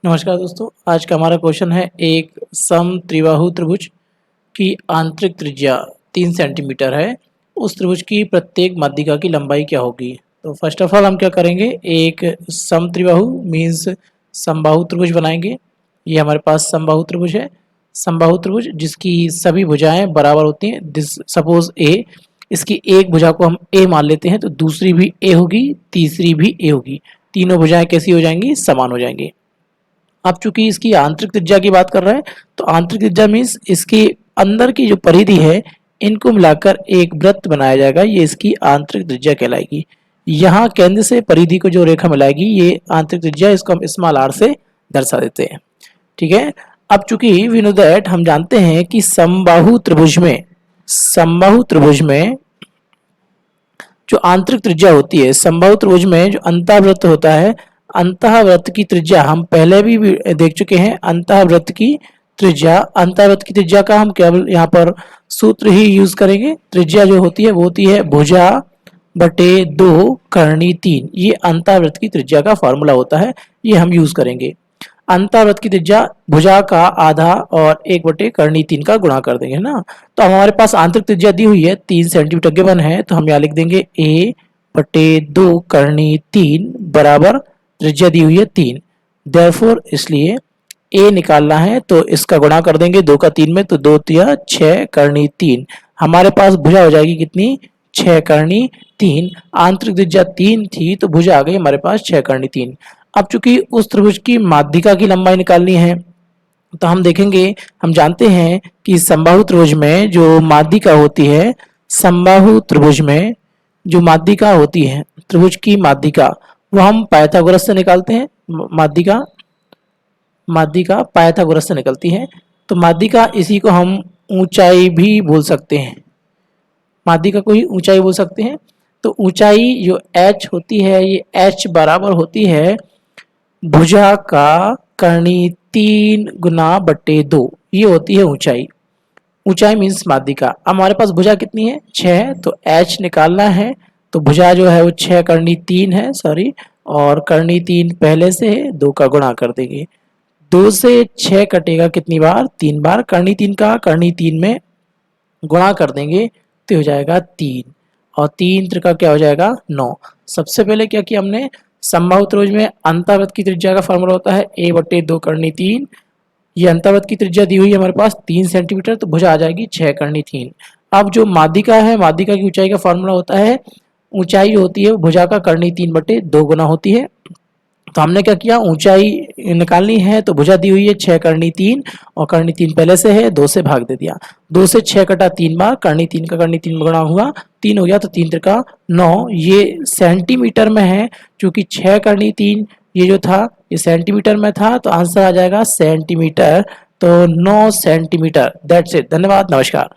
नमस्कार दोस्तों, आज का हमारा क्वेश्चन है एक समत्रिबाहु त्रिभुज की आंतरिक त्रिज्या 3 सेंटीमीटर है। उस त्रिभुज की प्रत्येक माध्यिका की लंबाई क्या होगी। तो फर्स्ट ऑफ ऑल हम क्या करेंगे, एक समत्रिबाहु मीन्स समबाहु त्रिभुज बनाएंगे। ये हमारे पास समबाहु त्रिभुज है। समबाहु त्रिभुज जिसकी सभी भुजाएं बराबर होती हैं। दिस सपोज ए, इसकी एक भुजा को हम ए मान लेते हैं तो दूसरी भी ए होगी, तीसरी भी ए होगी। तीनों भुजाएं कैसी हो जाएंगी, समान हो जाएंगी। अब चूंकि इसकी आंतरिक त्रिज्या की बात कर रहे हैं तो आंतरिक त्रिज्या मीन्स इसके अंदर की जो परिधि है इनको मिलाकर एक वृत्त बनाया जाएगा, ये इसकी आंतरिक त्रिज्या कहलाएगी। यहाँ केंद्र से परिधि को जो रेखा मिलाएगी ये आंतरिक त्रिज्या, इसको हम स्मॉल आर से दर्शा देते हैं। ठीक है। अब चूंकि वी नो दैट, हम जानते हैं कि समबाहु त्रिभुज में जो आंतरिक त्रिज्या होती है, समबाहु त्रिभुज में जो अंतःवृत्त होता है, अंतःवृत्त की त्रिज्या हम पहले भी देख चुके हैं। अंतःवृत्त की त्रिज्या का हम केवल यहाँ पर सूत्र ही यूज करेंगे। त्रिज्या जो होती है वो होती है भुजा बटे 2 करनी 3। ये अंतःवृत्त की त्रिज्या का फॉर्मूला होता है, ये हम यूज करेंगे। अंतःवृत्त की त्रिज्या भुजा का आधा और 1 बटे करनी 3 का गुणा कर देंगे ना। तो हमारे पास आंतरिक त्रिज्या दी हुई है 3 सेंटीमीटर गिवन है, तो हम यहाँ लिख देंगे a बटे 2 करनी 3 बराबर त्रिज्या दी हुई है 3। देयरफॉर इसलिए a निकालना है तो इसका गुणा कर देंगे 2 का 3 में, तो 2 तिया 6 करनी 3। हमारे पास भुजा हो जाएगी कितनी, 6 करनी 3। आंतरिक त्रिज्या 3 थी तो भुजा आ गई हमारे पास 6 करनी 3। अब चूंकि उस त्रिभुज की माध्यिका की लंबाई निकालनी है तो हम देखेंगे, हम जानते हैं कि समबाहु त्रिभुज में जो माध्यिका होती है, समबाहु त्रिभुज में जो माध्यिका होती है, त्रिभुज की माध्यिका, वो हम पाइथागोरस से निकालते हैं। माध्यिका पाइथागोरस से निकलती है। तो माध्यिका, इसी को हम ऊंचाई भी बोल सकते हैं, माध्यिका को ही ऊंचाई बोल सकते हैं। तो ऊंचाई जो h होती है, ये h बराबर होती है भुजा का करनी 3 गुना बटे 2। ये होती है ऊंचाई। ऊंचाई मीन्स माध्यिका। अब हमारे पास भुजा कितनी है, 6, तो h निकालना है। तो भुजा जो है वो 6 करनी 3 है, सॉरी, और करनी 3 पहले से है, 2 का गुणा कर देंगे। 2 से 6 कटेगा कितनी बार, 3 बार। करनी 3 का करनी 3 में गुणा कर देंगे तो हो जाएगा 3, और 3 त्रिका क्या हो जाएगा 9। सबसे पहले क्या किया हमने, समबाहु त्रिभुज में अंतःवृत्त की त्रिज्या का फॉर्मूला होता है a बटे 2 करनी 3। ये अंतःवृत्त की त्रिज्या दी हुई है हमारे पास 3 सेंटीमीटर, तो भुजा आ जाएगी 6 करनी 3। अब जो माध्यिका है, माध्यिका की ऊंचाई का फॉर्मूला होता है, ऊंचाई होती है भुजा का करनी 3 बटे 2 गुना होती है। तो हमने क्या किया, ऊंचाई निकालनी है तो भुजा दी हुई है 6 करनी 3, और करनी 3 पहले से है, 2 से भाग दे दिया। 2 से 6 कटा 3 बार, करनी 3 का करनी 3 में गुणा हुआ, 3 हो गया, तो 3 त्रिका 9। ये सेंटीमीटर में है, क्योंकि 6 करनी 3 ये जो था ये सेंटीमीटर में था, तो आंसर आ जाएगा सेंटीमीटर। तो 9 सेंटीमीटर। That's it. धन्यवाद, नमस्कार।